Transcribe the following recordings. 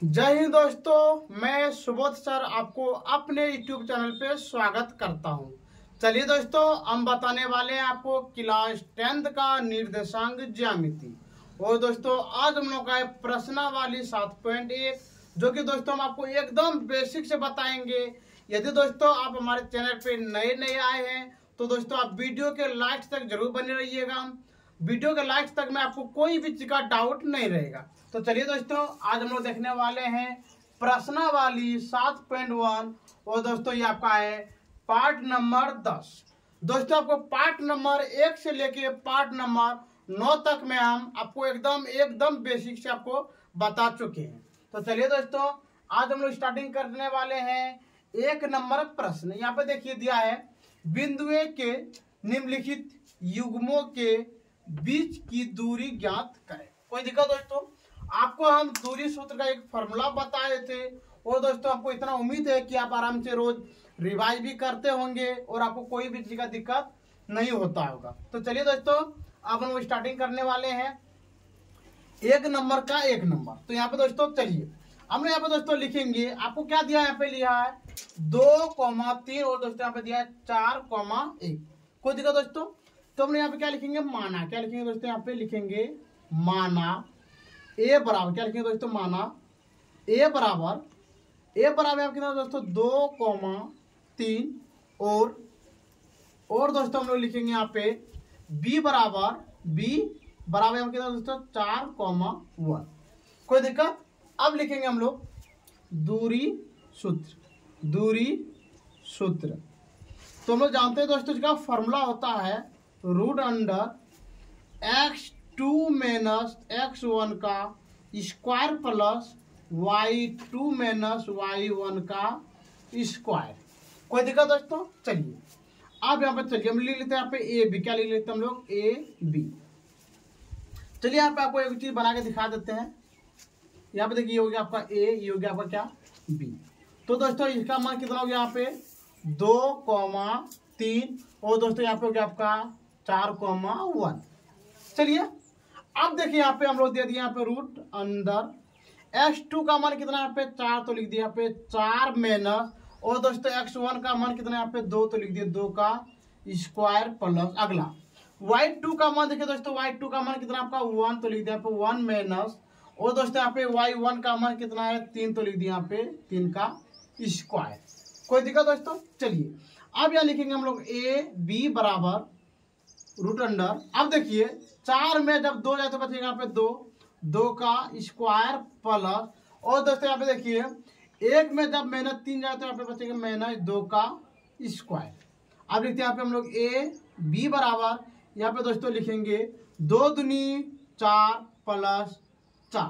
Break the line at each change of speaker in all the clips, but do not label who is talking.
जय हिंद दोस्तों, मैं सुबोध सर आपको अपने YouTube चैनल पे स्वागत करता हूं। चलिए दोस्तों, हम बताने वाले हैं आपको क्लास 10th का निर्देशांक ज्यामिति। और दोस्तों आज हम लोग का है प्रश्नावली 7.1, जो कि दोस्तों हम आपको एकदम बेसिक से बताएंगे। यदि दोस्तों आप हमारे चैनल पे नए आए हैं तो दोस्तों आप वीडियो के लास्ट तक जरूर बने रहिएगा। वीडियो के लास्ट तक में आपको कोई भी चीज का डाउट नहीं रहेगा। तो चलिए दोस्तों, आज हम लोग देखने वाले हैं प्रश्नावली 7.1 और दोस्तों ये आपका है पार्ट नंबर 10। दोस्तों आपको पार्ट नंबर 1 से लेके पार्ट नंबर 9 तक में हम आपको एकदम बेसिक से आपको बता चुके हैं। तो चलिए दोस्तों, आज हम लोग स्टार्टिंग करने वाले हैं 1 नंबर प्रश्न। यहाँ पे देखिए दिया है, बिंदुओं के निम्नलिखित युग्मों के बीच की दूरी ज्ञात करें। कोई दिक्कत दोस्तों, आपको हम दूरी सूत्र का एक फॉर्मूला बताए थे और दोस्तों आपको इतना उम्मीद है कि आप आराम से रोज रिवाइज भी करते होंगे और आपको कोई भी चीज का दिक्कत नहीं होता होगा। तो चलिए दोस्तों, अब हम स्टार्टिंग करने वाले हैं 1 नंबर का 1 नंबर। तो यहाँ पे दोस्तों चलिए हमने यहाँ पे दोस्तों लिखेंगे, आपको क्या दिया है, यहाँ पे लिया है 2,3 और दोस्तों यहाँ पे दिया है 4,1। कोई दिक्कत दोस्तों, तो हमने यहाँ पे क्या लिखेंगे, माना। क्या लिखेंगे दोस्तों, यहाँ पे लिखेंगे माना ए बराबर, क्या लिखेंगे दोस्तों, माना ए बराबर यहाँ कितना दोस्तों 2,3 और दोस्तों हम लोग लिखेंगे यहाँ पे बी बराबर यहाँ कितना दोस्तों 4,1। कोई दिक्कत। अब लिखेंगे हम लोग दूरी सूत्र। तो हम लोग जानते हैं दोस्तों, इसका फॉर्मूला होता है root under x2 minus x1 का square plus y2 minus y1 का स्क्वायर। कोई दिक्कत दोस्तों। चलिए अब यहाँ पे चलिए हम लिख लेते हैं यहाँ पे ए बी। क्या लिख लेते हैं हम लोग, ए बी। चलिए यहाँ पे आपको एक चीज बना के दिखा देते हैं। यहाँ पे देखिए ये हो गया आपका ए, ये हो गया आपका क्या, बी। तो दोस्तों इसका मान कितना हो गया यहाँ पे 2,3 और दोस्तों यहाँ पे हो गया आपका 4,1। चलिए अब देखिए यहाँ पे हम लोग दे दिए यहाँ पे रूट अंदर x2 का मान कितना यहाँ पे 4, तो लिख दिया यहाँ पे 4 माइनस और दोस्तों x1 का मान कितना यहाँ पे 2, तो लिख दिया 2 का स्क्वायर प्लस अगला y2 का मान देखिए दोस्तों, y2 का मान कितना आपका 1, तो लिख दिया यहाँ पे 1 माइनस और दोस्तों यहाँ पे y1 का मान कितना है 3, तो लिख दिया यहाँ पे 3 का स्क्वायर। कोई दिक्कत दोस्तों। चलिए अब यहाँ लिखेंगे हम लोग ए बी बराबर रूट अंडर, अब देखिए 4 में जब 2 जाए तो बचेगा यहाँ पे 2 का स्क्वायर प्लस और दोस्तों यहाँ पे देखिए 1 में जब -3 जाए तो यहाँ पे बचेगा -2 का स्क्वायर। अब लिखते हैं यहाँ पे हम लोग ए बी बराबर, यहाँ पे दोस्तों लिखेंगे 2 दूनी 4 प्लस 4।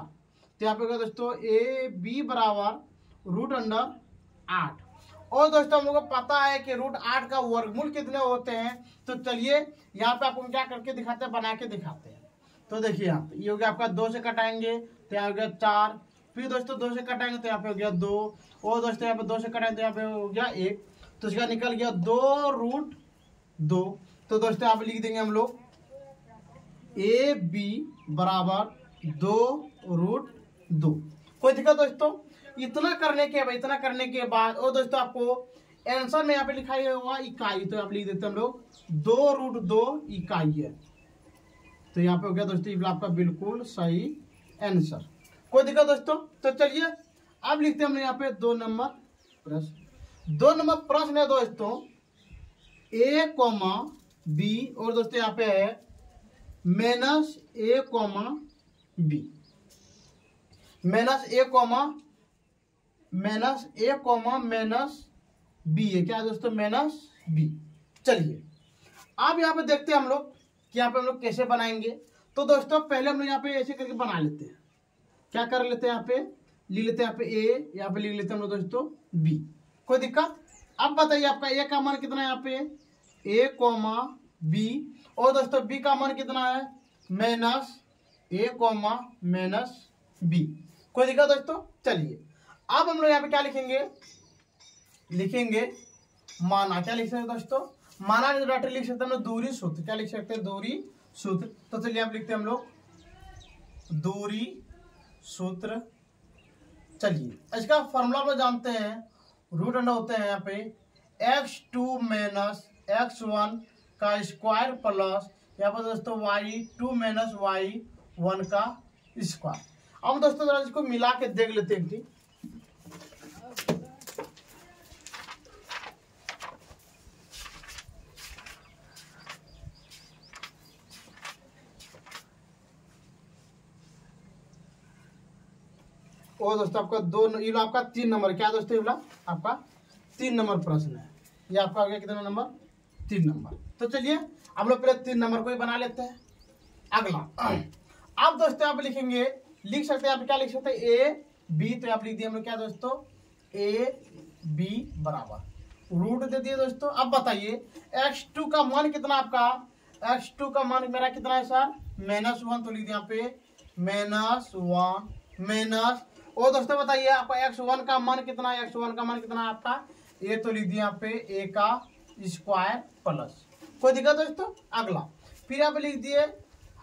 तो यहाँ पे दोस्तों ए बी बराबर रूट अंडर 8 और दोस्तों हम लोग को पता है कि रूट 8 का वर्गमूल कितने होते हैं। तो चलिए यहाँ पे आपको क्या करके दिखाते हैं, बना के दिखाते हैं। तो देखिए यहाँ पे ये हो गया आपका 2 से कटाएंगे तो यहाँ हो गया 4, फिर दोस्तों 2 से कटाएंगे तो यहाँ पे हो गया 2 और दोस्तों यहाँ पे 2 से कटाएंगे तो यहाँ पे हो गया 1, तो इसका निकल गया 2√2। तो दोस्तों यहाँ पे लिख देंगे हम लोग ए बी बराबर 2√2। कोई दिक्कत दोस्तों। इतना करने के बाद और दोस्तों आपको आंसर में यहाँ पे लिखा हुआ इकाई, तो यहाँ पे लिख देते हैं हम लोग 2√2 इकाई है। तो यहाँ पे हो गया दोस्तों ये आपका बिल्कुल सही आंसर। कोई दिक्कत दोस्तों। तो चलिए अब लिखते हैं हम यहाँ पे 2 नंबर प्रश्न। 2 नंबर प्रश्न है दोस्तों a, b और दोस्तों यहाँ पे है -a, b -a, है क्या दोस्तों, -b। चलिए अब यहाँ पे देखते हैं हम लोग कि यहाँ पे हम लोग कैसे बनाएंगे। तो दोस्तों पहले हम लोग यहाँ पे ऐसे करके बना लेते हैं। क्या कर लेते हैं, यहाँ पे लिख लेते हैं यहाँ पे a, यहाँ पे लिख लेते हैं हम लोग दोस्तों b। कोई दिक्कत। अब बताइए आपका a का मान कितना है, यहाँ पे a, b और दोस्तों b का मान कितना है -a, -b। कोई दिक्कत दोस्तों। चलिए अब हम लोग यहाँ पे क्या लिखेंगे माना। क्या लिख सकते हैं दोस्तों, माना डाटा लिख सकते हैं हम लोग दूरी सूत्र। क्या लिख सकते हैं, दूरी सूत्र। तो चलिए आप लिखते हैं हम लोग दूरी सूत्र। चलिए इसका फॉर्मूला में जानते हैं, रूट अंडर होते हैं यहाँ पे x2 माइनस x1 का स्क्वायर प्लस यहाँ पर दोस्तों y2 माइनस y1 का स्क्वायर। अब दोस्तों जरा इसको मिला के देख लेते हैं कि और दोस्तों आपका ये आपका 3 नंबर क्या दोस्तों, ये आपका 3 नंबर प्रश्न है। ये आपका आ गया कितना नंबर, 3 नंबर। तो चलिए हम लोग पहले 3 नंबर को ही बना लेते हैं। अगला अब दोस्तों आप लिखेंगे, लिख सकते हैं आप क्या लिख सकते हैं, ए बी, तो आप लिख दिए हम लोग क्या दोस्तों, ए बी बराबर रूट दे दिए दोस्तों। अब बताइए x2 का मान कितना आपका, x2 का मान मेरा कितना है सर, -1, तो लिख दिया यहाँ पे -1 माइनस, और दोस्तों बताइए आपका x1 का मान कितना है, x1 का मान कितना है आपका, ये तो लिख दिया यहाँ पे a का स्क्वायर प्लस, कोई दिक्कत दोस्तों। अगला फिर आप लिख दिए,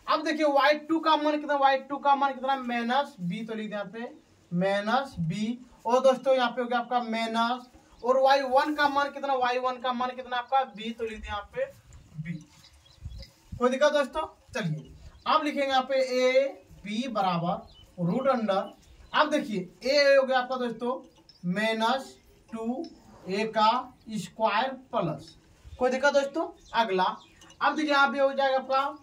अब देखिए y2 का मान कितना, y2 का मान कितना -b, तो लिख दिया यहाँ पे -b, और दोस्तों यहाँ पे हो गया आपका माइनस, और y1 का मान कितना, y1 का मान कितना आपका b, तो लिख दिया यहाँ पे b, कोई दिक्कत दोस्तों। चलिए अब लिखेंगे यहाँ पे a b बराबर रूट अंडर, अब देखिए a हो गया आपका दोस्तों -2a का स्क्वायर प्लस, कोई दिक्कत दोस्तों। अगला अब देखिए यहाँ पे हो जाएगा आपका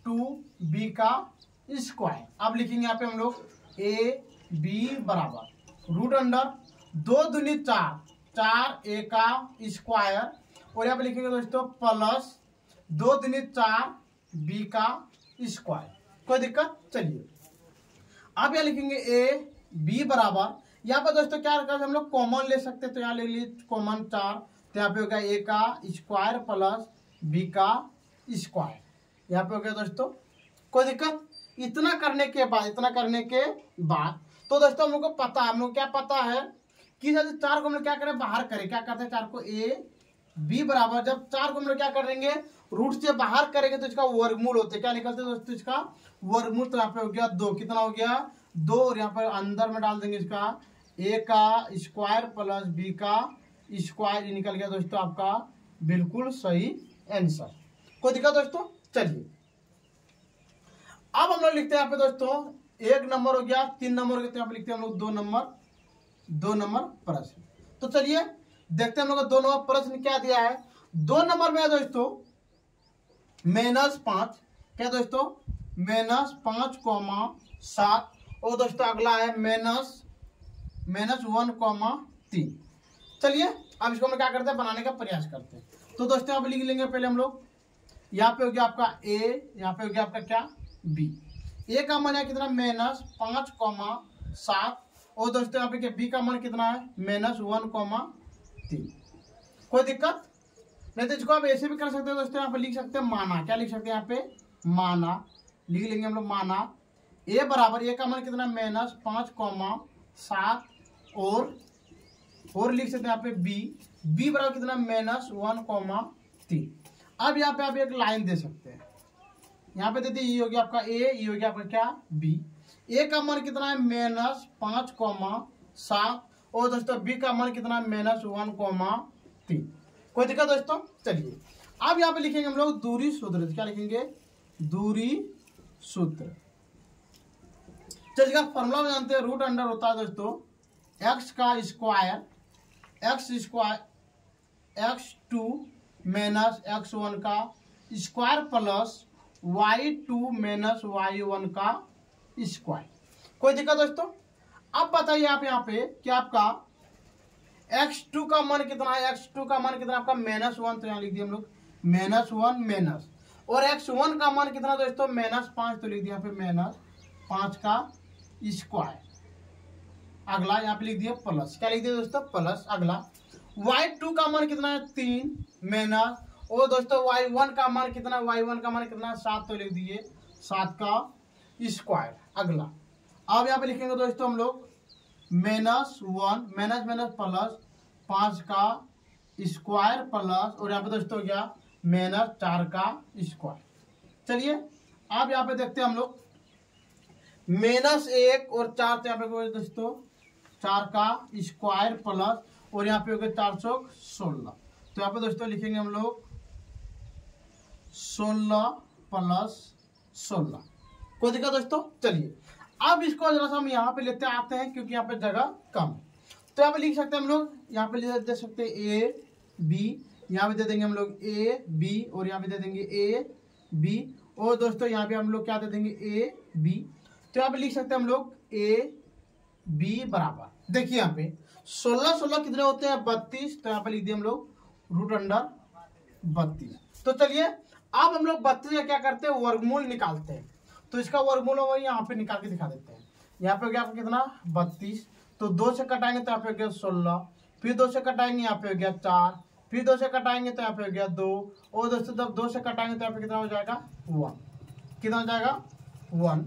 -2b का स्क्वायर। अब लिखेंगे यहाँ पे हम लोग a b बराबर रूट अंडर 2 दूनी 4, 4a का स्क्वायर, और यहाँ पे लिखेंगे दोस्तों प्लस 2 दूनी 4b का स्क्वायर, कोई दिक्कत। चलिए अब यहाँ लिखेंगे a b बराबर, यहाँ पर दोस्तों क्या रखा है, हम लोग कॉमन ले सकते हैं, तो यहाँ ले लिए कॉमन 4, तो यहाँ पे हो गया a का स्क्वायर प्लस b का स्क्वायर, यहाँ पे हो गया दोस्तों, कोई दिक्कत। इतना करने के बाद तो दोस्तों हम लोग को पता है, हम लोग क्या पता है कि जब 4 को हम लोग क्या करें, बाहर करें, क्या करते हैं 4 को a b बराबर, जब 4 को हम लोग क्या करेंगे, रूट से बाहर करेंगे तो इसका वर्गमूल होते हैं, क्या निकलते हैं दोस्तों, इसका वर्गमूल, तो यहाँ पे हो गया 2, कितना हो गया 2, और यहाँ पर अंदर में डाल देंगे इसका a का स्क्वायर प्लस b का स्क्वायर, ये निकल गया दोस्तों आपका बिल्कुल सही आंसर, कोई दिक्कत दोस्तों। चलिए अब हम लोग लिखते हैं यहाँ पे दोस्तों 1 नंबर हो गया, 3 नंबर हो गया, तो यहाँ पे लिखते हैं हम लोग 2 नंबर प्रश्न। तो चलिए देखते हैं हम लोग 2 नंबर प्रश्न क्या दिया है। 2 नंबर में है दोस्तों -5, क्या दोस्तों -5,7, और दोस्तों अगला है -1,3। चलिए अब इसको हम क्या करते हैं, बनाने का प्रयास करते हैं। तो दोस्तों अब लिख लेंगे पहले हम लोग, यहाँ पे हो गया आपका a, यहाँ पे हो गया आपका क्या b, a का मान है कितना -5,7, और दोस्तों यहाँ पे क्या b का मान कितना है -1,3, कोई दिक्कत नहीं। तो इसको आप ऐसे भी कर सकते हो दोस्तों, यहाँ पे लिख सकते हैं माना, क्या लिख सकते हैं यहाँ पे माना, लिख लेंगे हम लोग माना a बराबर, a का मान कितना -5,7, और लिख सकते हैं यहाँ पे b बराबर कितना -1,3। अब यहाँ पे आप एक लाइन दे सकते हैं, यहाँ पे देते ये हो गया आपका a, ये हो गया आपका क्या b, a का मान कितना है -5,7, और दोस्तों b का मान कितना है -1,3, कोई दिक्कत दोस्तों। चलिए अब यहाँ पे लिखेंगे हम लोग दूरी सूत्र, क्या लिखेंगे दूरी सूत्र। चलिए फॉर्मूला में जानते हैं, रूट अंडर होता है दोस्तों x का स्क्वायर, x2 माइनस x1 का square plus y2 minus y1 का स्क्वायर, कोई दिक्कत दोस्तों। अब बताइए आप यहाँ पे कि आपका x2 का मान कितना है, x2 का मान कितना आपका -1, तो यहाँ लिख दिया हम लोग -1 माइनस, और x1 का मान कितना दोस्तों -5, तो लिख दिया यहाँ पे -5 का स्क्वायर। अगला यहाँ पे लिख दिया प्लस, क्या लिख दिया दोस्तों प्लस। अगला y2 का मान कितना है 3 माइनस, और दोस्तों y1 का मान कितना, y1 का मान कितना 7, तो लिख दिए 7 का स्क्वायर। अगला अब यहाँ पे लिखेंगे दोस्तों हम लोग -1 माइनस प्लस 5 का स्क्वायर प्लस, और यहाँ पे दोस्तों हो गया -4 का स्क्वायर। चलिए अब यहाँ पे देखते हैं हम लोग -1 और 4 तो यहाँ पे हो दोस्तों 4 का स्क्वायर प्लस और यहाँ पे हो गया 4 चौक 16। तो यहाँ पे दोस्तों लिखेंगे हम लोग 16 प्लस 16। कोई दिक्कत दोस्तों? चलिए अब इसको जरा सा हम यहाँ पे लेते आते हैं क्योंकि यहाँ पे जगह कम। तो यहाँ पे लिख सकते हैं हम लोग, यहाँ पे दे सकते हैं ए बी, यहाँ पे दे देंगे हम लोग ए बी और यहाँ पे दे देंगे ए बी और दोस्तों यहाँ पे हम लोग क्या दे देंगे ए बी। तो यहाँ पे लिख सकते हैं हम लोग ए बी बराबर, देखिए यहाँ पे 16 16 कितने होते हैं 32। तो यहाँ पे लिख दिए हम लोग √32। तो चलिए अब हम लोग 32 का क्या करते हैं वर्गमूल निकालते हैं। तो इसका वर्गमूल वही यहाँ पे निकाल के दिखा देते हैं। यहाँ पे हो गया आपका कितना 32, तो 2 से कटाएंगे तो यहाँ पे हो गया 16, फिर 2 से कटाएंगे यहाँ पे हो गया 4, फिर 2 से कटाएंगे तो यहाँ पे हो गया 2 और दोस्तों जब 2 से कटाएंगे तो यहाँ पे कितना हो जाएगा 1। कितना हो जाएगा 1।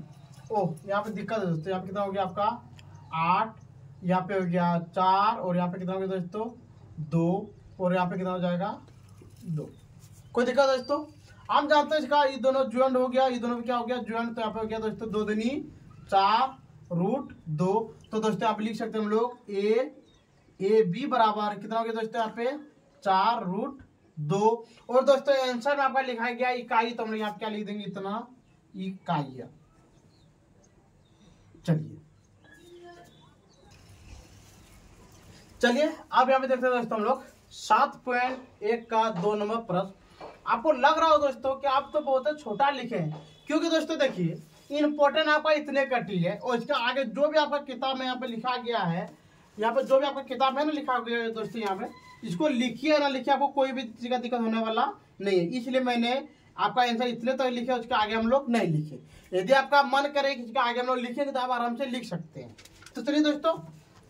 ओह यहाँ पे दिक्कत है दोस्तों, यहाँ पे कितना हो गया आपका 8, यहाँ पे हो गया 4 और यहाँ पे कितना हो गया दोस्तों 2 और यहाँ पे कितना हो जाएगा 2। कोई दिक्कत दोस्तों? हम जानते हैं इसका ये दोनों ज्वाइंट हो गया, ये दोनों भी क्या हो गया ज्वाइंट। तो यहाँ पे हो गया दोस्तों 2 दूनी 4 √2। तो दोस्तों आप लिख सकते हैं हम लोग ए बी बराबर कितना हो गया दोस्तों यहाँ पे 4 √2। और दोस्तों आंसर में आपका लिखा गया इकाई, तो हम लोग यहाँ पे क्या लिख देंगे इतना इकाई। चलिए अब यहाँ पे देखते हैं दोस्तों हम लोग 7.1 का 2 नंबर प्रश्न। आपको लग रहा हो दोस्तों कि आप तो बहुत छोटा लिखे हैं, क्योंकि दोस्तों देखिए इंपोर्टेंट आपका इतने कटी है और इसके आगे जो भी आपका किताब में यहाँ पे लिखा गया है, यहाँ पे जो भी आपका किताब है ना लिखा गया है दोस्तों, यहाँ पे इसको लिखिए ना लिखिए आपको कोई भी चीज का दिक्कत होने वाला नहीं है। इसलिए मैंने आपका आंसर इतने तक लिखे, उसके आगे हम लोग नहीं लिखे। यदि आपका मन करे कि इसके आगे हम लोग लिखेंगे तो आप आराम से लिख सकते हैं। तो चलिए दोस्तों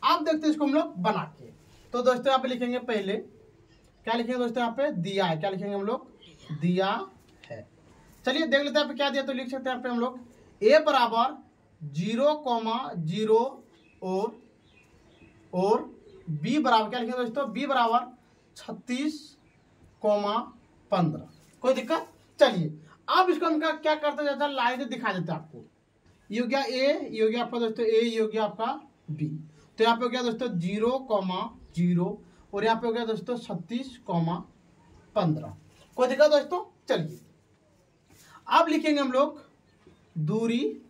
आप देखते हैं इसको हम लोग बना के। तो दोस्तों यहाँ पे लिखेंगे पहले क्या लिखेंगे दोस्तों, यहाँ पे दिया है, क्या लिखेंगे हम लोग दिया है। चलिए देख लेते हैं यहाँ पे क्या दिया। तो लिख सकते हैं यहाँ पे हम लोग a बराबर 0,0 और b बराबर क्या लिखेंगे दोस्तों b बराबर 36,15। कोई दिक्कत? चलिए अब इसको हम क्या करते हैं जैसा लाइन से दिखा देते हैं आपको। ये हो गया a, ये हो गया आपका दोस्तों a, ये हो गया आपका b। तो यहाँ पे हो गया दोस्तों 0,0 और यहाँ पे हो गया दोस्तों 36,15। कोई दिक्कत दोस्तों? चलिए अब लिखेंगे हम लोग दूरी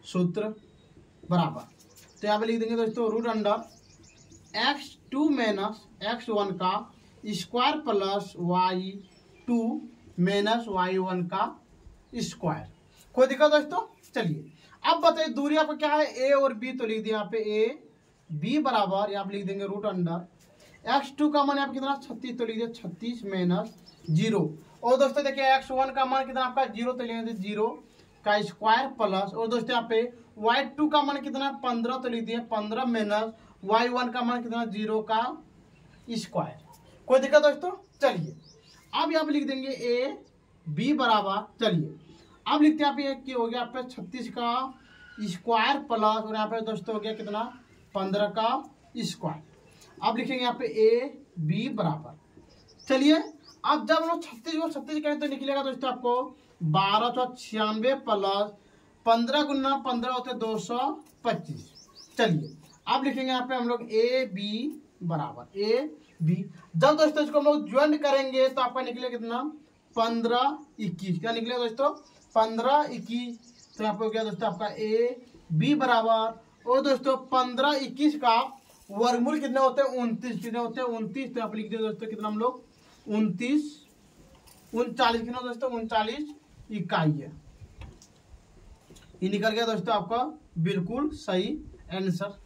सूत्र बराबर। तो यहाँ पे लिख देंगे दोस्तों √x2 - x1 का स्क्वायर प्लस y2 - y1 का स्क्वायर। कोई दिक्कत दोस्तों? चलिए अब बताइए दूरी आपका क्या है a और b। तो लिख दिया यहाँ पे a b बराबर यहाँ पे लिख देंगे √x2 का मान यहाँ पे कितना 36। तो लिख दिया 36 - 0 और दोस्तों देखिए x1 का मान कितना आपका 0। तो लिख दिया 0 का स्क्वायर प्लस और दोस्तों यहाँ पे y2 का मान कितना 15। तो लिख दिया 15 - y1 का मान कितना 0 का स्क्वायर। कोई दिक्कत दोस्तों? चलिए अब यहाँ पे लिख देंगे a b बराबर, चलिए अब लिखते हैं यहाँ पे हो गया आप 36 का स्क्वायर प्लस और यहाँ पे दोस्तों हो गया कितना 15 का स्क्वायर। अब लिखेंगे यहाँ पे a b बराबर। चलिए अब जब हम लोग 36 को 36 करें तो निकलेगा दोस्तों आपको 1296 प्लस 15 गुना 15 होते 225। चलिए अब लिखेंगे यहाँ पे हम लोग a b बराबर a b। जब दोस्तों इसको हम लोग ज्वाइंट करेंगे तो आपका निकलेगा कितना 15 21। क्या निकलेगा दोस्तों 15 21। तो यहाँ पे हो गया दोस्तों आपका a b बराबर और दोस्तों 15 21 का वर्गमूल कितने होते हैं 29। कितने होते हैं 29। तो यहाँ पे लिख दिया दोस्तों कितना हम लोग 29 39 कितना दोस्तों 39 इकाई है। ये निकल गया दोस्तों आपका बिल्कुल सही आंसर।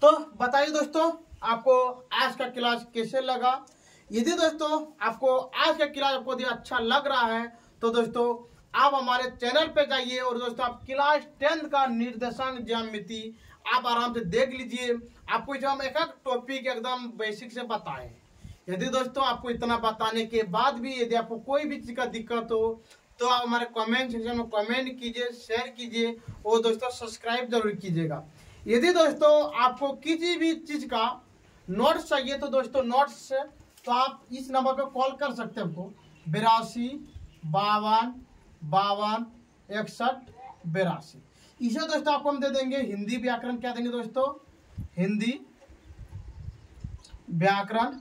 तो बताइए दोस्तों आपको आज का क्लास कैसे लगा। यदि दोस्तों आपको आज का क्लास आपको अच्छा लग रहा है तो दोस्तों आप हमारे चैनल पे जाइए और दोस्तों आप क्लास 10 का निर्देशांक ज्यामिति आप आराम से देख लीजिए। आपको जो हम एक टॉपिक एकदम बेसिक से बताएं। यदि दोस्तों आपको इतना बताने के बाद भी यदि आपको कोई भी चीज का दिक्कत हो तो आप हमारे कमेंट सेक्शन में कमेंट कीजिए, शेयर कीजिए और दोस्तों सब्सक्राइब जरूर कीजिएगा। यदि दोस्तों आपको किसी भी चीज का नोट्स चाहिए तो दोस्तों नोट्स तो आप इस नंबर पे कॉल कर सकते हैं। आपको 82 52 52 61 82 इसे दोस्तों आपको हम दे देंगे हिंदी व्याकरण। क्या देंगे दोस्तों? हिंदी व्याकरण।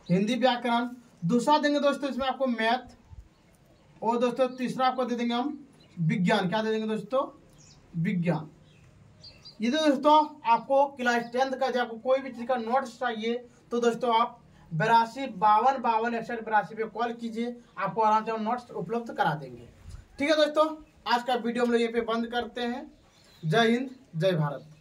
हिंदी व्याकरण। दूसरा देंगे दोस्तों इसमें आपको मैथ। और दोस्तों तीसरा आपको दे देंगे हम विज्ञान। क्या दे देंगे दोस्तों? विज्ञान। ये दोस्तों आपको क्लास 10th का जब आपको कोई भी चीज का नोट्स चाहिए तो दोस्तों आप 82 52 52 पे कॉल कीजिए, आपको आराम से हम नोट्स उपलब्ध करा देंगे। ठीक है दोस्तों, आज का वीडियो हम लोग ये पे बंद करते हैं। जय हिंद, जय भारत।